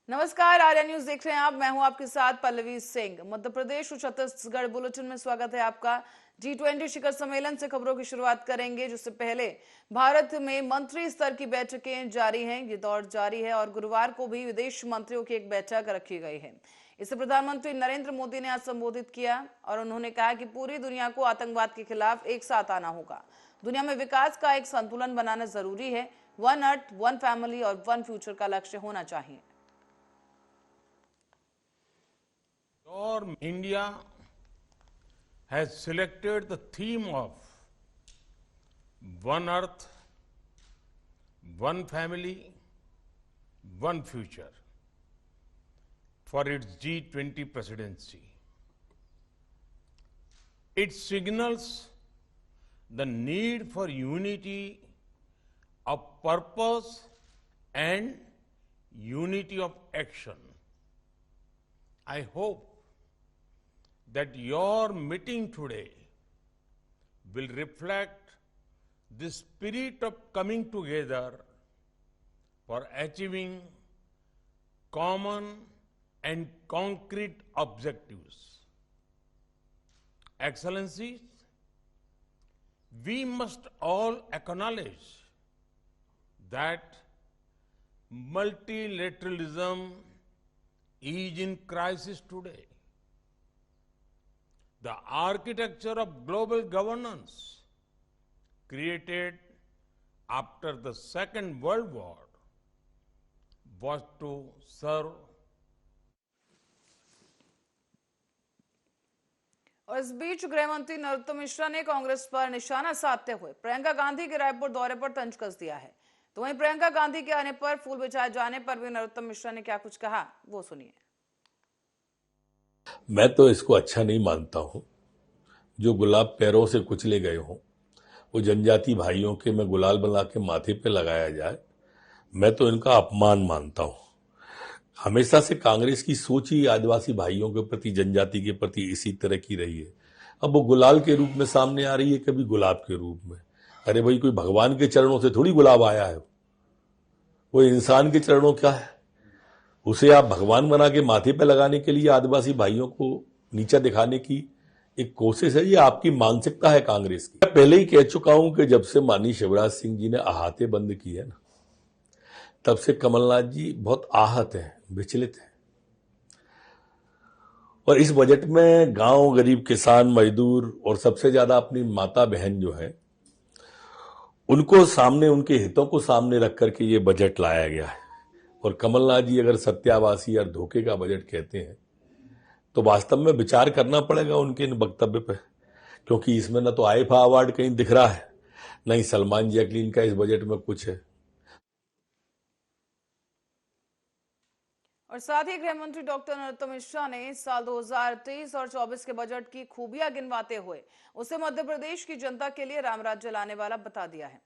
नमस्कार, आर्या न्यूज देख रहे हैं आप। मैं हूं आपके साथ पल्लवी सिंह। मध्य प्रदेश और छत्तीसगढ़ बुलेटिन में स्वागत है आपका। G20 शिखर सम्मेलन से खबरों की शुरुआत करेंगे, जिससे पहले भारत में मंत्री स्तर की बैठकें जारी हैं। ये दौर जारी है और गुरुवार को भी विदेश मंत्रियों की एक बैठक रखी गई है। इसे प्रधानमंत्री नरेंद्र मोदी ने आज संबोधित किया और उन्होंने कहा कि पूरी दुनिया को आतंकवाद के खिलाफ एक साथ आना होगा। दुनिया में विकास का एक संतुलन बनाना जरूरी है। वन अर्थ, वन फैमिली और वन फ्यूचर का लक्ष्य होना चाहिए। और India has selected the theme of One Earth, One Family, One Future for its G20 presidency. It signals the need for unity of purpose and unity of action. I hope that your meeting today will reflect the spirit of coming together for achieving common and concrete objectives. Excellencies, we must all acknowledge that multilateralism is in crisis today. The architecture of global governance created after the Second World War was to serve. और इस बीच गृह मंत्री नरोत्तम मिश्रा ने कांग्रेस पर निशाना साधते हुए प्रियंका गांधी के रायपुर दौरे पर तंज कस दिया है। तो वहीं प्रियंका गांधी के आने पर फूल बिछाए जाने पर भी नरोत्तम मिश्रा ने क्या कुछ कहा, वो सुनिए। मैं तो इसको अच्छा नहीं मानता हूं। जो गुलाब पैरों से कुचले गए हों, वो जनजाति भाइयों के में गुलाल बना के माथे पे लगाया जाए, मैं तो इनका अपमान मानता हूं। हमेशा से कांग्रेस की सोच ही आदिवासी भाइयों के प्रति, जनजाति के प्रति इसी तरह की रही है। अब वो गुलाल के रूप में सामने आ रही है, कभी गुलाब के रूप में। अरे भाई, कोई भगवान के चरणों से थोड़ी गुलाब आया है, वो इंसान के चरणों क्या है। उसे आप भगवान बना के माथे पे लगाने के लिए आदिवासी भाइयों को नीचा दिखाने की एक कोशिश है। ये आपकी मानसिकता है कांग्रेस की। मैं पहले ही कह चुका हूं कि जब से माननीय शिवराज सिंह जी ने अहाते बंद किए ना, तब से कमलनाथ जी बहुत आहत हैं, विचलित हैं। और इस बजट में गांव, गरीब किसान, मजदूर और सबसे ज्यादा अपनी माता बहन जो है, उनको सामने, उनके हितों को सामने रख करके ये बजट लाया गया है। और कमलनाथ जी अगर सत्यावासी और धोखे का बजट कहते हैं, तो वास्तव में विचार करना पड़ेगा उनके इन वक्तव्य पर, क्योंकि इसमें न तो आईफा अवार्ड कहीं दिख रहा है, न ही सलमान जैकलीन का इस बजट में कुछ है। और साथ ही गृह मंत्री डॉक्टर नरोत्तम मिश्रा ने साल 2023 और 24 के बजट की खूबियां गिनवाते हुए उसे मध्य प्रदेश की जनता के लिए राम राज्य लाने वाला बता दिया है।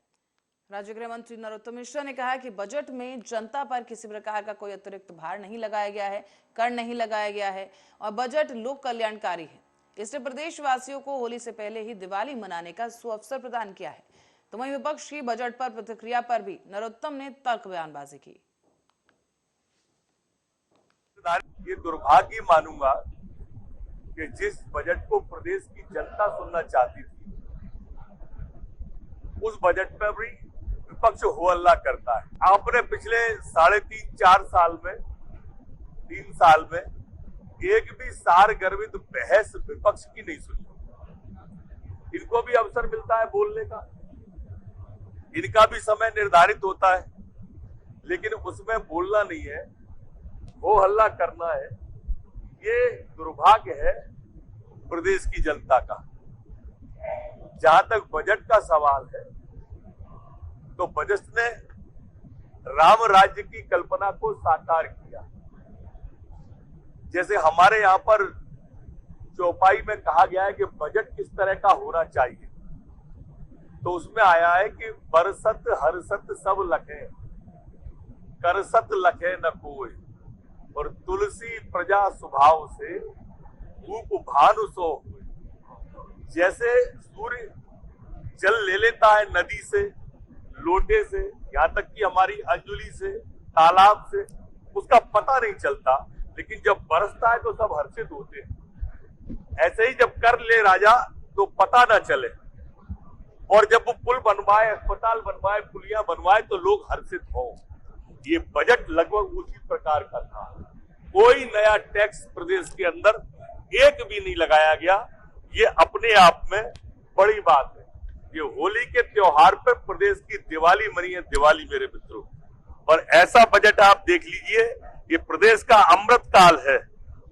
राज्य गृह मंत्री नरोत्तम मिश्रा ने कहा कि बजट में जनता पर किसी प्रकार का कोई अतिरिक्त भार नहीं लगाया गया है, कर नहीं लगाया गया है और बजट लोक कल्याणकारी है। इसने प्रदेशवासियों को होली से पहले ही दिवाली मनाने का सुअवसर प्रदान किया है। तो वहीं विपक्ष की बजट पर प्रतिक्रिया पर भी नरोत्तम ने तर्क बयानबाजी की। ये दुर्भाग्य मानूंगा कि जिस बजट को प्रदेश की जनता सुनना चाहती थी, उस बजट पर भी विपक्ष हो हल्ला करता है। आपने पिछले 3.5-4 साल में, 3 साल में एक भी सारगर्भित बहस विपक्ष की नहीं सुनी। इनको भी अवसर मिलता है बोलने का, इनका भी समय निर्धारित होता है, लेकिन उसमें बोलना नहीं है, वो हल्ला करना है। ये दुर्भाग्य है प्रदेश की जनता का। जहां तक बजट का सवाल है, तो बजट ने राम राज्य की कल्पना को साकार किया। जैसे हमारे यहां पर चौपाई में कहा गया है कि बजट किस तरह का होना चाहिए, तो उसमें आया है कि बरसत हरसत सब लखे, करसत लखे न कोई, और तुलसी प्रजा स्वभाव से धूप भानु सो। जैसे सूर्य जल ले लेता है नदी से, लोटे से, यहाँ तक कि हमारी अंजुली से, तालाब से, उसका पता नहीं चलता, लेकिन जब बरसता है तो सब हर्षित होते हैं। ऐसे ही जब कर ले राजा तो पता ना चले, और जब वो पुल बनवाए, अस्पताल बनवाए, पुलियां बनवाए तो लोग हर्षित हो। ये बजट लगभग उसी प्रकार का था। कोई नया टैक्स प्रदेश के अंदर एक भी नहीं लगाया गया। ये अपने आप में बड़ी बात है। ये होली के त्योहार पर प्रदेश की दिवाली मनी है, दिवाली मेरे मित्रों। और ऐसा बजट आप देख लीजिए, ये प्रदेश का अमृत काल है,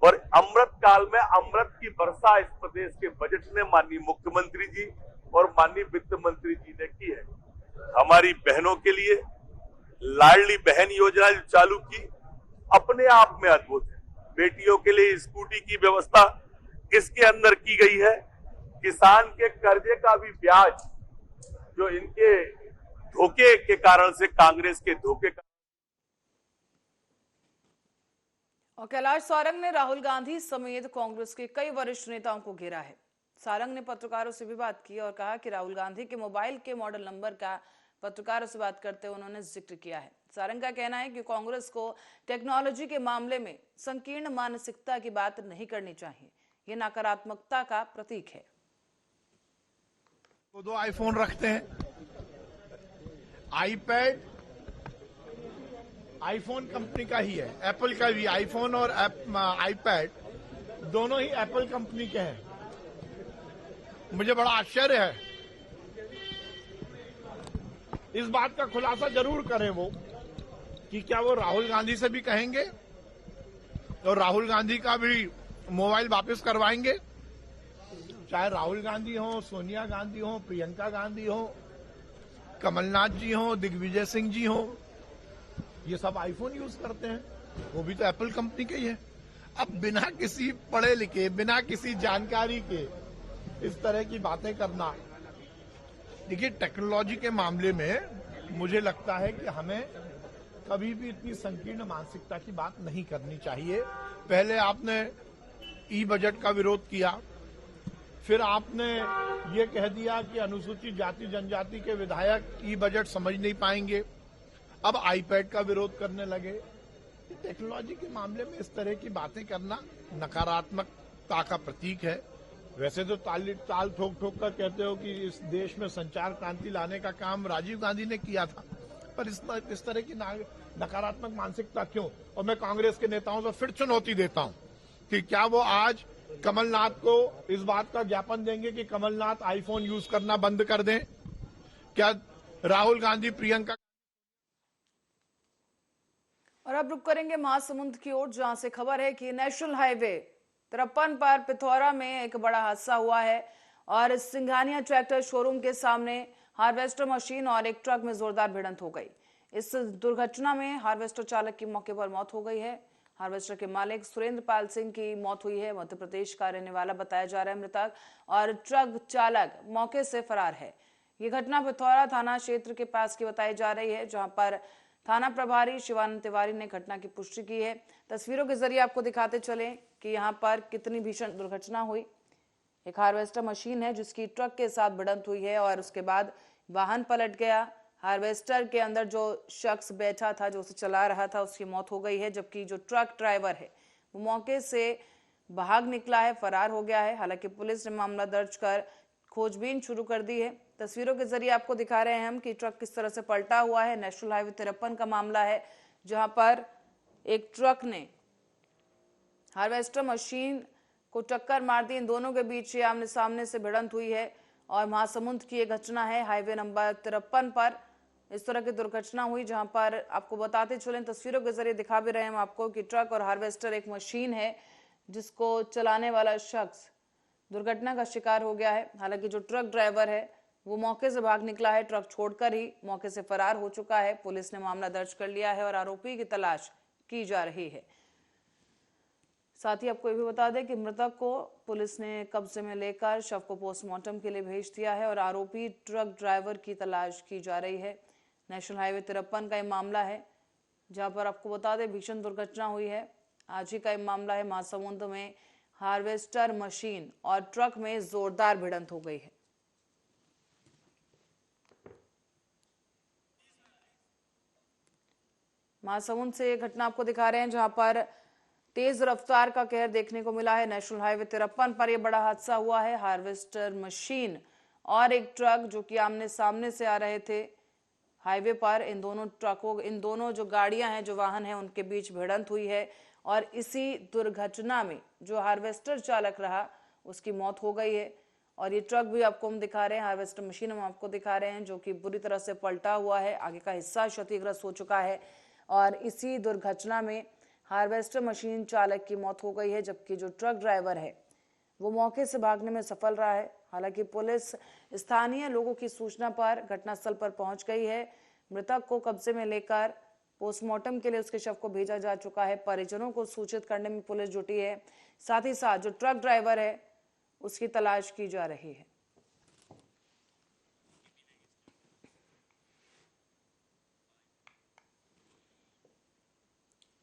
और अमृत काल में अमृत की वर्षा इस प्रदेश के बजट में माननीय मुख्यमंत्री जी और माननीय वित्त मंत्री जी ने की है। हमारी बहनों के लिए लाडली बहन योजना जो चालू की, अपने आप में अद्भुत है। बेटियों के लिए स्कूटी की व्यवस्था इसके अंदर की गई है। किसान के कर्जे का भी ब्याज जो इनके धोखे के कारण से, कांग्रेस के धोखे का। और कैलाश सारंग ने राहुल गांधी समेत कांग्रेस के कई वरिष्ठ नेताओं को घेरा है। सारंग ने पत्रकारों से भी बात की और कहा कि राहुल गांधी के मोबाइल के मॉडल नंबर का पत्रकारों से बात करते हुए उन्होंने जिक्र किया है। सारंग का कहना है कि कांग्रेस को टेक्नोलॉजी के मामले में संकीर्ण मानसिकता की बात नहीं करनी चाहिए, ये नकारात्मकता का प्रतीक है। वो 2 आईफोन रखते हैं, आईपैड आईफोन कंपनी का ही है, एप्पल का भी। आईफोन और आईपैड दोनों ही एप्पल कंपनी के हैं। मुझे बड़ा आश्चर्य है। इस बात का खुलासा जरूर करें वो कि क्या वो राहुल गांधी से भी कहेंगे और राहुल गांधी का भी मोबाइल वापस करवाएंगे। चाहे राहुल गांधी हो, सोनिया गांधी हो, प्रियंका गांधी हो, कमलनाथ जी हो, दिग्विजय सिंह जी हो, ये सब आईफोन यूज करते हैं, वो भी तो एप्पल कंपनी के ही है। अब बिना किसी पढ़े लिखे, बिना किसी जानकारी के इस तरह की बातें करना, देखिए टेक्नोलॉजी के मामले में मुझे लगता है कि हमें कभी भी इतनी संकीर्ण मानसिकता की बात नहीं करनी चाहिए। पहले आपने ई बजट का विरोध किया, फिर आपने ये कह दिया कि अनुसूचित जाति जनजाति के विधायक ई बजट समझ नहीं पाएंगे, अब आईपैड का विरोध करने लगे। टेक्नोलॉजी के मामले में इस तरह की बातें करना नकारात्मकता का प्रतीक है। वैसे तो ताल ठोक ठोक कर कहते हो कि इस देश में संचार क्रांति लाने का काम राजीव गांधी ने किया था, पर इस तरह की नकारात्मक मानसिकता क्यों? और मैं कांग्रेस के नेताओं से फिर चुनौती देता हूं कि क्या वो आज कमलनाथ को इस बात का ज्ञापन देंगे कि कमलनाथ आईफोन यूज करना बंद कर दें? क्या राहुल गांधी, प्रियंका। और अब रुक करेंगे महासमुंद की ओर, जहां से खबर है कि नेशनल हाईवे 53 पर पिथौरा में एक बड़ा हादसा हुआ है और सिंघानिया ट्रैक्टर शोरूम के सामने हार्वेस्टर मशीन और एक ट्रक में जोरदार भिड़ंत हो गई। इस दुर्घटना में हार्वेस्टर चालक की मौके पर मौत हो गई है। हार्वेस्टर के मालिक सुरेंद्र पाल सिंह की मौत हुई है। मध्य प्रदेश का रहने वाला बताया जा रहा है मृतक, और ट्रक चालक मौके से फरार है। ये घटना पिथौरा थाना क्षेत्र के पास की बताई जा रही है, जहां पर थाना प्रभारी शिवानंद तिवारी ने घटना की पुष्टि की है। तस्वीरों के जरिए आपको दिखाते चलें कि यहाँ पर कितनी भीषण दुर्घटना हुई। एक हार्वेस्टर मशीन है जिसकी ट्रक के साथ भिड़ंत हुई है और उसके बाद वाहन पलट गया। हार्वेस्टर के अंदर जो शख्स बैठा था, जो उसे चला रहा था, उसकी मौत हो गई है, जबकि जो ट्रक ड्राइवर है वो मौके से भाग निकला है, फरार हो गया है। हालांकि पुलिस ने मामला दर्ज कर खोजबीन शुरू कर दी है। तस्वीरों के जरिए आपको दिखा रहे हैं हम कि ट्रक किस तरह से पलटा हुआ है। नेशनल हाईवे 53 का मामला है, जहां पर एक ट्रक ने हार्वेस्टर मशीन को टक्कर मार दी। इन दोनों के बीच आमने सामने से भिड़ंत हुई है और महासमुंद की एक घटना है। हाईवे नंबर 53 पर इस तरह की दुर्घटना हुई, जहां पर आपको बताते चलें, तस्वीरों के जरिए दिखा भी रहे हैं हम आपको कि ट्रक और हार्वेस्टर एक मशीन है जिसको चलाने वाला शख्स दुर्घटना का शिकार हो गया है। हालांकि जो ट्रक ड्राइवर है वो मौके से भाग निकला है, ट्रक छोड़कर ही मौके से फरार हो चुका है। पुलिस ने मामला दर्ज कर लिया है और आरोपी की तलाश की जा रही है। साथ ही आपको ये भी बता दें कि मृतक को पुलिस ने कब्जे में लेकर शव को पोस्टमार्टम के लिए भेज दिया है और आरोपी ट्रक ड्राइवर की तलाश की जा रही है। नेशनल हाईवे 53 का ये मामला है, जहां पर आपको बता दें भीषण दुर्घटना हुई है। आज ही का ये मामला है। महासमुंद में हार्वेस्टर मशीन और ट्रक में जोरदार भिड़ंत हो गई है। महासमुंद से ये घटना आपको दिखा रहे हैं, जहां पर तेज रफ्तार का कहर देखने को मिला है। नेशनल हाईवे 53 पर यह बड़ा हादसा हुआ है। हार्वेस्टर मशीन और एक ट्रक जो कि आमने सामने से आ रहे थे हाईवे पर, इन दोनों जो गाड़ियां हैं, जो वाहन हैं, उनके बीच भिड़ंत हुई है और इसी दुर्घटना में जो हार्वेस्टर चालक रहा उसकी मौत हो गई है। और ये ट्रक भी आपको हम दिखा रहे हैं, हार्वेस्टर मशीन हम आपको दिखा रहे हैं, जो कि बुरी तरह से पलटा हुआ है, आगे का हिस्सा क्षतिग्रस्त हो चुका है। और इसी दुर्घटना में हार्वेस्टर मशीन चालक की मौत हो गई है, जबकि जो ट्रक ड्राइवर है वो मौके से भागने में सफल रहा है। हालांकि पुलिस स्थानीय लोगों की सूचना पर घटनास्थल पर पहुंच गई है। मृतक को कब्जे में लेकर पोस्टमार्टम के लिए उसके शव को भेजा जा चुका है। परिजनों को सूचित करने में पुलिस जुटी है। साथ ही साथ जो ट्रक ड्राइवर है उसकी तलाश की जा रही है।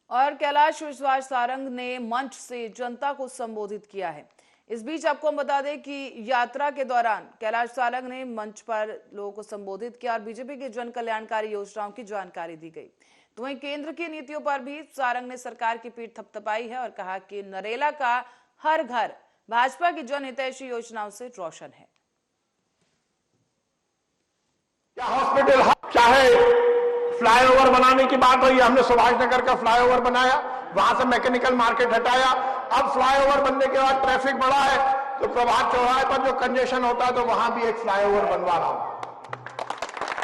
और कैलाश विश्वास सारंग ने मंच से जनता को संबोधित किया है। इस बीच आपको हम बता दें कि यात्रा के दौरान कैलाश सारंग ने मंच पर लोगों को संबोधित किया और बीजेपी की जन कल्याणकारी योजनाओं की जानकारी दी गई। तो वहीं केंद्र की नीतियों पर भी सारंग ने सरकार की पीठ थपथपाई है और कहा कि नरेला का हर घर भाजपा की जनहितैषी योजनाओं से रोशन है। हॉस्पिटल चाहे फ्लाईओवर बनाने की बात हुई, हमने सुभाष नगर का फ्लाईओवर बनाया, वहां से मैकेनिकल मार्केट हटाया। अब फ्लाईओवर बनने के बाद ट्रैफिक बढ़ा है तो प्रभात चौराहे पर जो कंजेशन होता है तो वहां भी एक फ्लाईओवर बनवा रहा हूं।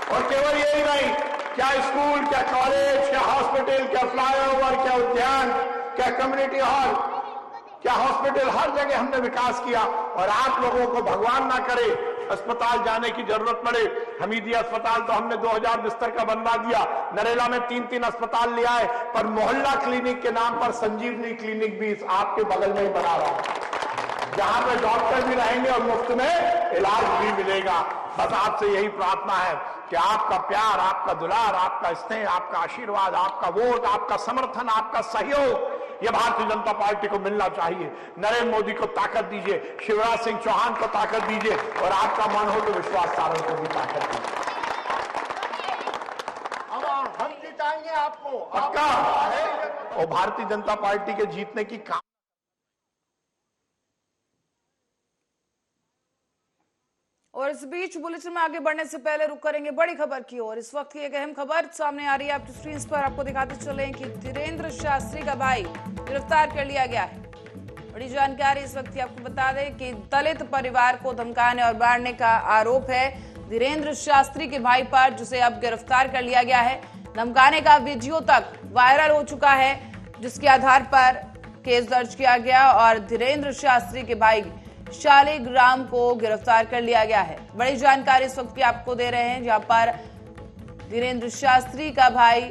और केवल यही नहीं, क्या स्कूल, क्या कॉलेज, क्या हॉस्पिटल, क्या फ्लाईओवर, क्या उद्यान, क्या कम्युनिटी हॉल, क्या हॉस्पिटल, हर जगह हमने विकास किया। और आप लोगों को भगवान ना करे अस्पताल जाने की जरूरत पड़े, हमीदिया अस्पताल तो हमने 2000 बिस्तर का बनवा दिया, नरेला में 3-3 अस्पताल लिया है, पर मोहल्ला क्लिनिक के नाम पर संजीवनी क्लिनिक भी आपके बगल में ही बना रहा हूं, जहां पे डॉक्टर भी रहेंगे और मुफ्त में इलाज भी मिलेगा। बस आपसे यही प्रार्थना है कि आपका प्यार, आपका दुलार, आपका स्नेह, आपका आशीर्वाद, आपका वोट, आपका समर्थन, आपका सहयोग ये भारतीय जनता पार्टी को मिलना चाहिए। नरेंद्र मोदी को ताकत दीजिए, शिवराज सिंह चौहान को ताकत दीजिए और आपका मन हो तो विश्वास सारंग को भी ताकत दीजिए। हम जिताएंगे आपको, पक्का। और भारतीय जनता पार्टी के जीतने की काम। और इस बीच बुलेटिन में आगे बढ़ने से पहले रुक करेंगे बड़ी खबर की ओर। इस वक्त की एक अहम खबर सामने आ रही है, आपकी स्क्रीन पर आपको दिखाते चले कि धीरेन्द्र शास्त्री का भाई गिरफ्तार कर लिया गया है। बड़ी जानकारी इस वक्त की आपको बता दें कि दलित परिवार को धमकाने और मारने का आरोप है धीरेन्द्र शास्त्री के भाई पर, जिसे अब गिरफ्तार कर लिया गया है। धमकाने का वीडियो तक वायरल हो चुका है, जिसके आधार पर केस दर्ज किया गया और धीरेन्द्र शास्त्री के भाई शालिग्राम को गिरफ्तार कर लिया गया है। बड़ी जानकारी इस वक्त की आपको दे रहे हैं, जहां पर धीरेन्द्र शास्त्री का भाई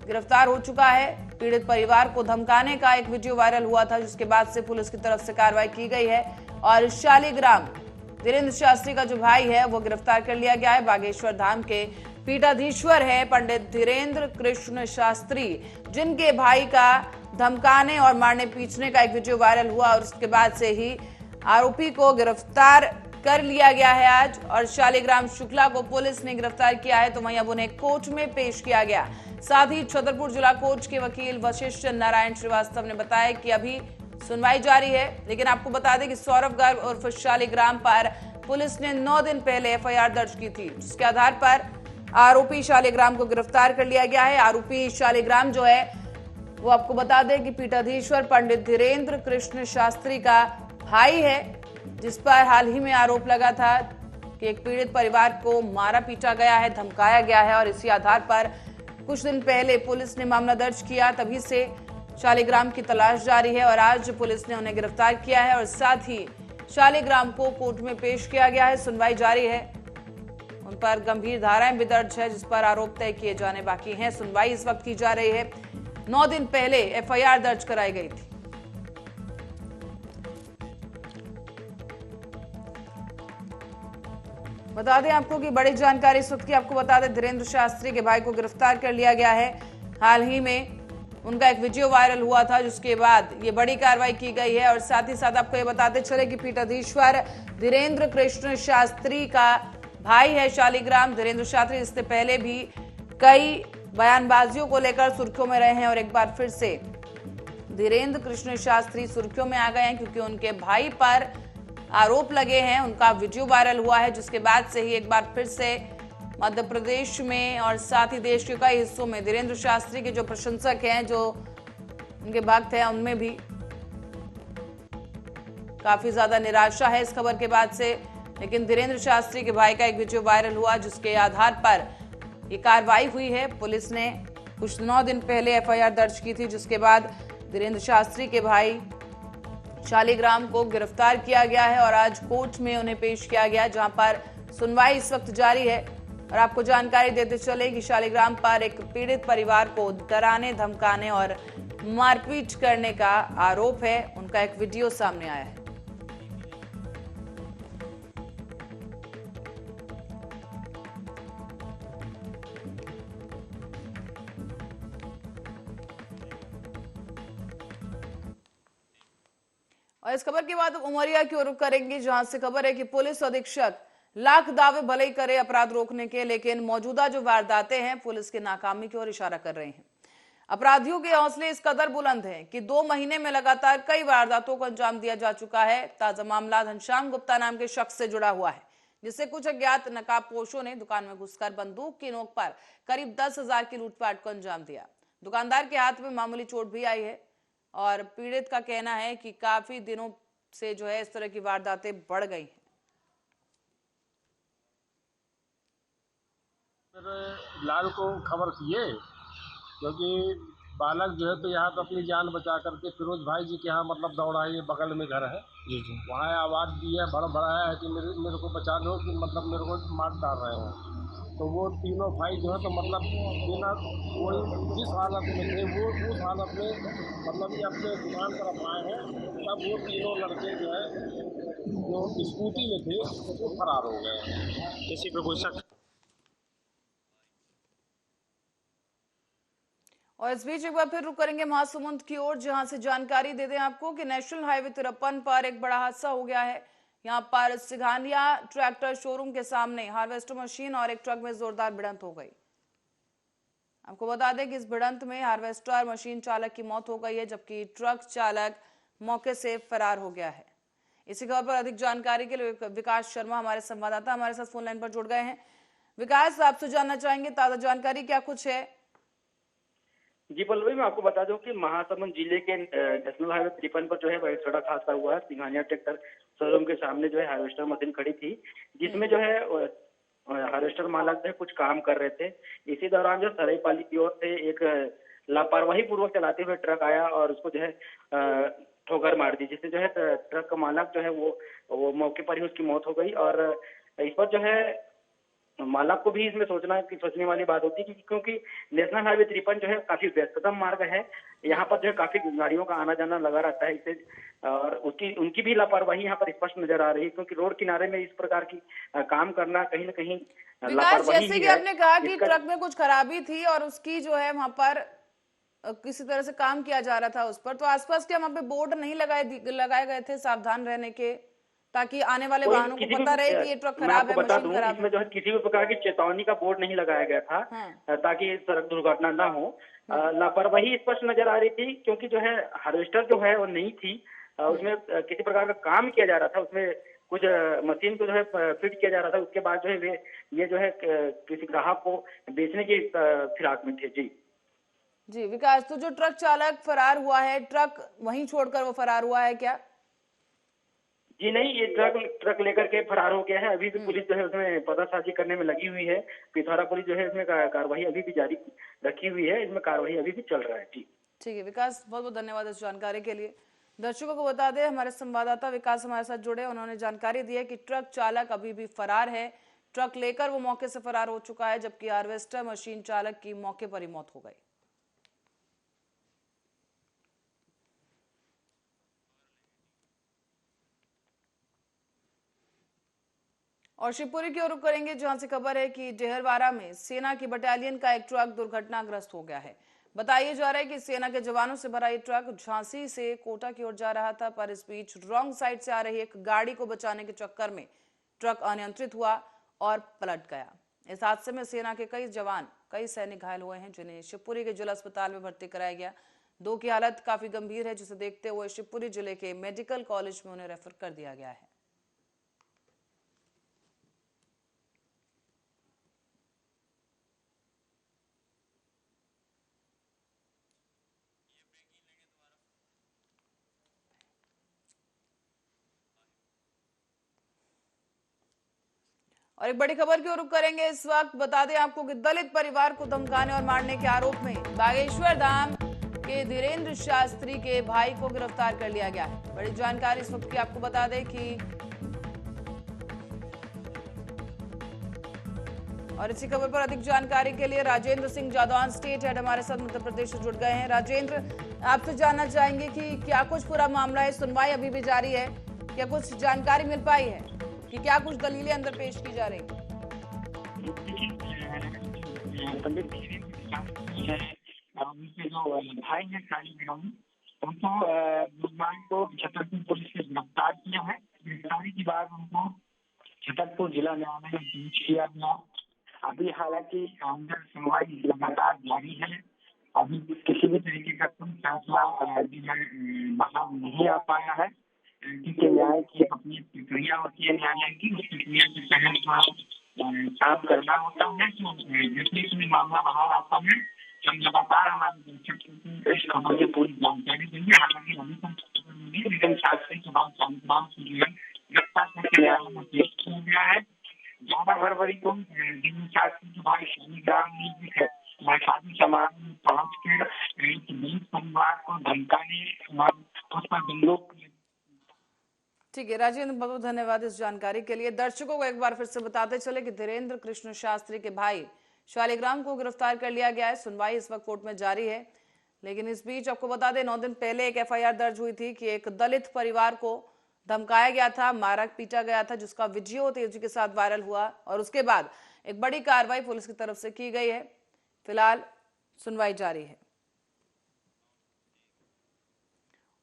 गिरफ्तार हो चुका है। पीड़ित परिवार को धमकाने का एक वीडियो वायरल हुआ था, जिसके बाद से पुलिस की तरफ से कार्रवाई की गई है और शालिग्राम धीरेन्द्र शास्त्री का जो भाई है वो गिरफ्तार कर लिया गया है। बागेश्वर धाम के पीठाधीश्वर है पंडित धीरेन्द्र कृष्ण शास्त्री, जिनके भाई का धमकाने और मारने पीटने का एक वीडियो वायरल हुआ और उसके बाद से ही आरोपी को गिरफ्तार कर लिया गया है आज। और शालिग्राम शुक्ला को पुलिस ने गिरफ्तार किया है, तो वहीं अब उन्हें कोर्ट में पेश किया गया। साथ ही छतरपुर जिला कोर्ट के वकील वशिष्ठ नारायण श्रीवास्तव ने बताया कि अभी सुनवाई जारी है। लेकिन आपको बता दें कि सौरभ गर्ग उर्फ शालिग्राम पर पुलिस ने 9 दिन पहले एफआईआर दर्ज की थी, जिसके आधार पर आरोपी शालिग्राम को गिरफ्तार कर लिया गया है। आरोपी शालिग्राम जो है वो आपको बता दें कि पीठाधीश्वर पंडित धीरेन्द्र कृष्ण शास्त्री का भाई है, जिस पर हाल ही में आरोप लगा था कि एक पीड़ित परिवार को मारा पीटा गया है, धमकाया गया है। और इसी आधार पर कुछ दिन पहले पुलिस ने मामला दर्ज किया, तभी से शालिग्राम की तलाश जारी है और आज पुलिस ने उन्हें गिरफ्तार किया है और साथ ही शालिग्राम को कोर्ट में पेश किया गया है। सुनवाई जारी है, उन पर गंभीर धाराएं भी दर्ज है, जिस पर आरोप तय किए जाने बाकी हैं। सुनवाई इस वक्त की जा रही है। 9 दिन पहले एफआईआर दर्ज कराई गई थी। बता दें आपको कि बड़ी जानकारी इस वक्त की आपको बता दें, धीरेन्द्र शास्त्री के भाई को गिरफ्तार कर लिया गया है। हाल ही में उनका एक वीडियो वायरल हुआ था, जिसके बाद ये बड़ी कार्रवाई की गई है। और साथ ही साथ आपको ये बताते चले कि पीठाधीश्वर धीरेन्द्र कृष्ण शास्त्री का भाई है शालिग्राम धीरेन्द्र शास्त्री, इससे पहले भी कई बयानबाजियों को लेकर सुर्खियों में रहे हैं और एक बार फिर से धीरेन्द्र कृष्ण शास्त्री सुर्खियों में आ गए हैं, क्योंकि उनके भाई पर आरोप लगे हैं। उनका वीडियो वायरल हुआ है, जिसके बाद से ही एक बार फिर से मध्य प्रदेश में और साथ ही देश के कई हिस्सों में धीरेन्द्र शास्त्री के जो प्रशंसक हैं, जो उनके भक्त हैं, उनमें भी काफी ज्यादा निराशा है इस खबर के बाद से। लेकिन धीरेन्द्र शास्त्री के भाई का एक वीडियो वायरल हुआ, जिसके आधार पर ये कार्रवाई हुई है। पुलिस ने कुछ 9 दिन पहले एफआईआर दर्ज की थी, जिसके बाद धीरेन्द्र शास्त्री के भाई शालिग्राम को गिरफ्तार किया गया है और आज कोर्ट में उन्हें पेश किया गया, जहां पर सुनवाई इस वक्त जारी है। और आपको जानकारी देते चले कि शालिग्राम पर एक पीड़ित परिवार को डराने, धमकाने और मारपीट करने का आरोप है। उनका एक वीडियो सामने आया है। और इस खबर के बाद उमरिया की ओर रुख करेंगे, जहां से खबर है कि पुलिस अधीक्षक लाख दावे भले ही करे अपराध रोकने के, लेकिन मौजूदा जो वारदातें हैं पुलिस की नाकामी की ओर इशारा कर रहे हैं। अपराधियों के हौसले इस कदर बुलंद हैं कि 2 महीने में लगातार कई वारदातों को अंजाम दिया जा चुका है। ताजा मामला घनश्याम गुप्ता नाम के शख्स से जुड़ा हुआ है, जिससे कुछ अज्ञात नकाबपोशों ने दुकान में घुसकर बंदूक की नोक पर करीब 10,000 की लूटपाट को अंजाम दिया। दुकानदार के हाथ में मामूली चोट भी आई है और पीड़ित का कहना है कि काफी दिनों से जो है इस तरह की वारदातें बढ़ गई हैं। मेरे लाल को खबर किए, क्योंकि बालक जो है तो यहाँ तो अपनी जान बचा करके फिरोज भाई जी के यहाँ मतलब दौड़ाए, बगल में घर है जी, वहाँ आवाज़ दी है, भड़ाया है कि मेरे को बचा लो, कि मतलब मेरे को मार डाल रहे हैं। तो वो तीनों भाई जो है तो मतलब बिना कोई जिस हालत में थे वो उस हालत में मतलब ये अपने दुकान तरफ आए हैं, तब वो तीनों लड़के जो है जो स्कूटी में थे वो फरार हो गए हैं। किसी पे कोई शक। और इस बीच एक बार फिर रुक करेंगे महासमुंद की ओर, जहां से जानकारी दे दें आपको कि नेशनल हाईवे 53 पर एक बड़ा हादसा हो गया है। यहां पर सिघानिया ट्रैक्टर शोरूम के सामने हार्वेस्टर मशीन और एक ट्रक में जोरदार भिड़ंत हो गई। आपको बता दें कि इस भिड़ंत में हार्वेस्टर मशीन चालक की मौत हो गई है, जबकि ट्रक चालक मौके से फरार हो गया है। इसी खबर पर अधिक जानकारी के लिए विकास शर्मा हमारे संवाददाता हमारे साथ फोन लाइन पर जुड़ गए हैं। विकास, आपसे जानना चाहेंगे ताजा जानकारी क्या कुछ है? जी पल्लवी, मैं आपको बता दूं कि महासमुंद जिले के नेशनल हाईवे 53 पर जो है वह सड़क हादसा हुआ है। सिंघानिया ट्रैक्टर शोरूम के सामने जो है हार्वेस्टर मशीन खड़ी थी, जिसमें जो है हार्वेस्टर मालक जो है कुछ काम कर रहे थे। इसी दौरान जो सरायपाली की ओर से एक लापरवाही पूर्वक चलाते हुए ट्रक आया और उसको जो है ठोकर मार दी, जिससे जो है ट्रक का मालक जो है वो मौके पर ही उसकी मौत हो गई। और इस पर जो है मालक को भी इसमें सोचने वाली बात होती है, क्योंकि नेशनल हाईवे 53 जो है काफी व्यस्ततम मार्ग है। यहाँ पर जो है काफी गाड़ियों का आना जाना लगा रहता है इसे, और उनकी भी लापरवाही यहाँ पर स्पष्ट नजर आ रही है, क्योंकि रोड किनारे में इस प्रकार की काम करना कहीं न कहीं लापरवाही जैसे कि आपने कहा कि ट्रक में कुछ खराबी थी और उसकी जो है वहां पर किसी तरह से काम किया जा रहा था उस पर, तो आसपास के वहां पे बोर्ड नहीं लगाए गए थे सावधान रहने के, ताकि आने वाले वाहनों को पता रहे कि ये ट्रक खराब है, मशीन खराब है? इसमें जो है किसी भी प्रकार की चेतावनी का बोर्ड नहीं लगाया गया था। हाँ। ताकि सड़क दुर्घटना ना हो। लापरवाही स्पष्ट नजर आ रही थी, क्योंकि जो है हार्वेस्टर जो है वो नहीं थी, उसमें किसी प्रकार का काम किया जा रहा था, उसमें कुछ मशीन को जो है फिट किया जा रहा था। उसके बाद जो है ये जो है किसी ग्राहक को बेचने की फिराक में थे। जी विकास, तो जो ट्रक चालक फरार हुआ है, ट्रक वहीं छोड़कर वो फरार हुआ है क्या? जी नहीं, ये ट्रक लेकर के फरार हो गया है। अभी भी पुलिस जो है उसमें पतासाजी करने में लगी हुई है। पिथौरा पुलिस जो है इसमें कार्रवाई अभी भी जारी रखी हुई है, इसमें कार्रवाई अभी भी चल रहा है। जी ठीक है विकास, बहुत बहुत धन्यवाद इस जानकारी के लिए। दर्शकों को बता दें, हमारे संवाददाता विकास हमारे साथ जुड़े, उन्होंने जानकारी दी है कि ट्रक चालक अभी भी फरार है। ट्रक लेकर वो मौके से फरार हो चुका है, जबकि हार्वेस्टर मशीन चालक की मौके पर ही मौत हो गई। और शिवपुरी की ओर रुख करेंगे, जहां से खबर है कि डेहरवाड़ा में सेना की बटालियन का एक ट्रक दुर्घटनाग्रस्त हो गया है। बताया जा रहा है कि सेना के जवानों से भरा ये ट्रक झांसी से कोटा की ओर जा रहा था, पर इस बीच रॉन्ग साइड से आ रही एक गाड़ी को बचाने के चक्कर में ट्रक अनियंत्रित हुआ और पलट गया। इस हादसे में सेना के कई सैनिक घायल हुए हैं, जिन्हें शिवपुरी के जिला अस्पताल में भर्ती कराया गया। 2 की हालत काफी गंभीर है, जिसे देखते हुए शिवपुरी जिले के मेडिकल कॉलेज में उन्हें रेफर कर दिया गया है। और एक बड़ी खबर की ओर रुख करेंगे इस वक्त। बता दें आपको कि दलित परिवार को धमकाने और मारने के आरोप में बागेश्वर धाम के धीरेन्द्र शास्त्री के भाई को गिरफ्तार कर लिया गया है। बड़ी जानकारी इस वक्त की आपको बता दें कि और इसी खबर पर अधिक जानकारी के लिए राजेंद्र सिंह जादौन स्टेट हेड हमारे साथ मध्य प्रदेश से जुड़ गए हैं। राजेंद्र, आपसे जानना चाहेंगे कि क्या कुछ पूरा मामला है, सुनवाई अभी भी जारी है, क्या कुछ जानकारी मिल पाई है कि क्या कुछ दलीलें अंदर पेश की जा रही है? जो भाई है शालिग्राम, उनको बुधवार को छतरपुर पुलिस ने गिरफ्तार किया है। गिरफ्तारी के बाद उनको छतरपुर जिला न्यायालय में पेश किया गया। अभी हालांकि अंदर सुनवाई लगातार जारी है। अभी किसी भी तरीके का कोई फैसला बाहर नहीं आ पाया है, क्योंकि न्याय की अपनी प्रक्रिया होती है। न्यायालय की उस प्रक्रिया के तहत काम करना होता है। तो जैसे इसमें मामला बाहर आता है, हम लगातार हमारे दर्शकों को इस खबर की पूरी जानकारी देंगे। हालांकि अभी तक लेकिन शास्त्री के बाद शालिग्राम को गिरफ्तार करके न्यायालय में पेश किया गया है। 11 फरवरी को शास्त्री के भाई शालिग्राम ने शादी समारोह में पहुंच कर दलित परिवार को धमकाने और उस पर बंदूक। ठीक है राजेंद्र, बहुत धन्यवाद इस जानकारी के लिए। दर्शकों को एक बार फिर से बताते चले कि धीरेन्द्र कृष्ण शास्त्री के भाई शालिग्राम को गिरफ्तार कर लिया गया है। सुनवाई इस वक्त कोर्ट में जारी है, लेकिन इस बीच आपको बता दें 9 दिन पहले एक एफआईआर दर्ज हुई थी कि एक दलित परिवार को धमकाया गया था, मारा पीटा गया था, जिसका वीडियो तेजी के साथ वायरल हुआ और उसके बाद एक बड़ी कार्रवाई पुलिस की तरफ से की गई है। फिलहाल सुनवाई जारी है।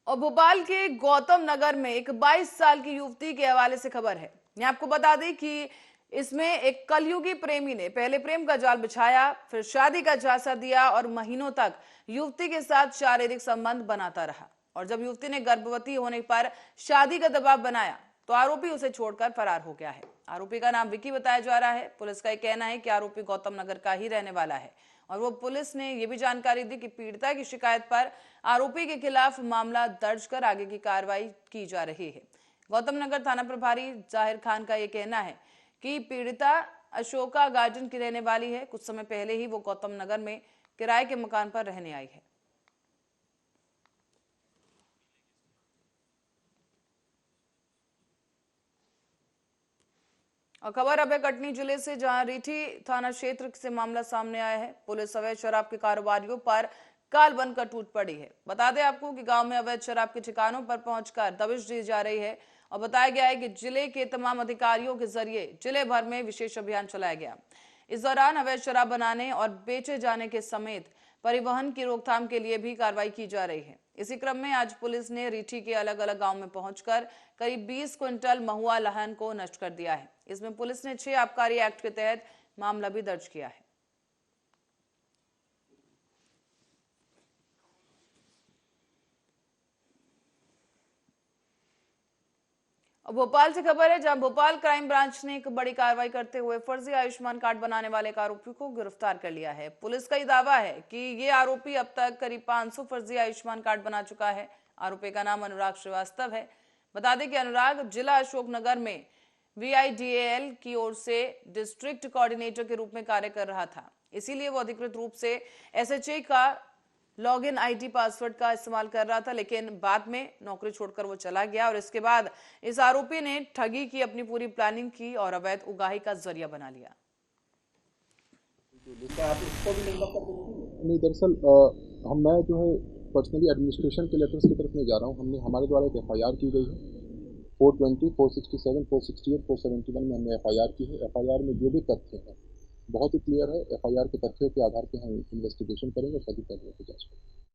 और भोपाल के गौतम नगर में एक 22 साल की युवती के हवाले से खबर है। मैं आपको बता दें कि इसमें एक कलयुगी प्रेमी ने पहले प्रेम का जाल बिछाया, फिर शादी का झांसा दिया और महीनों तक युवती के साथ शारीरिक संबंध बनाता रहा। और जब युवती ने गर्भवती होने पर शादी का दबाव बनाया तो आरोपी उसे छोड़कर फरार हो गया है। आरोपी का नाम विकी बताया जा रहा है। पुलिस का कहना है कि आरोपी गौतम नगर का ही रहने वाला है और वो पुलिस ने यह भी जानकारी दी कि पीड़िता की शिकायत पर आरोपी के खिलाफ मामला दर्ज कर आगे की कार्रवाई की जा रही है। गौतम नगर थाना प्रभारी जाहिर खान का यह कहना है कि पीड़िता अशोका गार्डन की रहने वाली है। कुछ समय पहले ही वो गौतम नगर में किराए के मकान पर रहने आई है। और खबर अब है कटनी जिले से, जहां रीठी थाना क्षेत्र से मामला सामने आया है। पुलिस अवैध शराब के कारोबारियों पर काल बनकर टूट पड़ी है। बता दें आपको कि गांव में अवैध शराब के ठिकानों पर पहुंचकर दबिश दी जा रही है और बताया गया है कि जिले के तमाम अधिकारियों के जरिए जिले भर में विशेष अभियान चलाया गया। इस दौरान अवैध शराब बनाने और बेचे जाने के समेत परिवहन की रोकथाम के लिए भी कार्रवाई की जा रही है। इसी क्रम में आज पुलिस ने रीठी के अलग अलग गांव में पहुंचकर करीब 20 क्विंटल महुआ लहन को नष्ट कर दिया है। इसमें पुलिस ने 6 आबकारी एक्ट के तहत मामला भी दर्ज किया है। भोपाल से खबर है, जहां भोपाल क्राइम ब्रांच ने एक बड़ी कार्रवाई करते हुए फर्जी आयुष्मान कार्ड बनाने वाले एक आरोपी को गिरफ्तार कर लिया है। पुलिस का ये दावा है कि ये आरोपी अब तक करीब 500 फर्जी आयुष्मान कार्ड बना चुका है। आरोपी का नाम अनुराग श्रीवास्तव है। बता दें कि अनुराग जिला अशोकनगर में VIDAL की ओर से डिस्ट्रिक्ट कोऑर्डिनेटर के रूप में कार्य कर रहा था। इसीलिए वो अधिकृत रूप से SHA का लॉगिन ID पासवर्ड का इस्तेमाल कर रहा था, लेकिन बाद में नौकरी छोड़कर वो चला गया और इसके बाद इस आरोपी ने ठगी की अपनी पूरी प्लानिंग की और अवैध उगाही का जरिया बना लिया। नहीं, दरअसल मैं जो है पर्सनली एडमिनिस्ट्रेशन के लेटर्स की तरफ नहीं जा रहा हूँ। हमारे द्वारा एक FIR की गई है 420, 467, 468, 471 में हमने FIR की है। FIR में जो भी तथ्य हैं बहुत ही क्लियर है। FIR के तथ्यों के आधार पर हम इन्वेस्टिगेशन करेंगे, सभी तथ्यों की जांच करेंगे।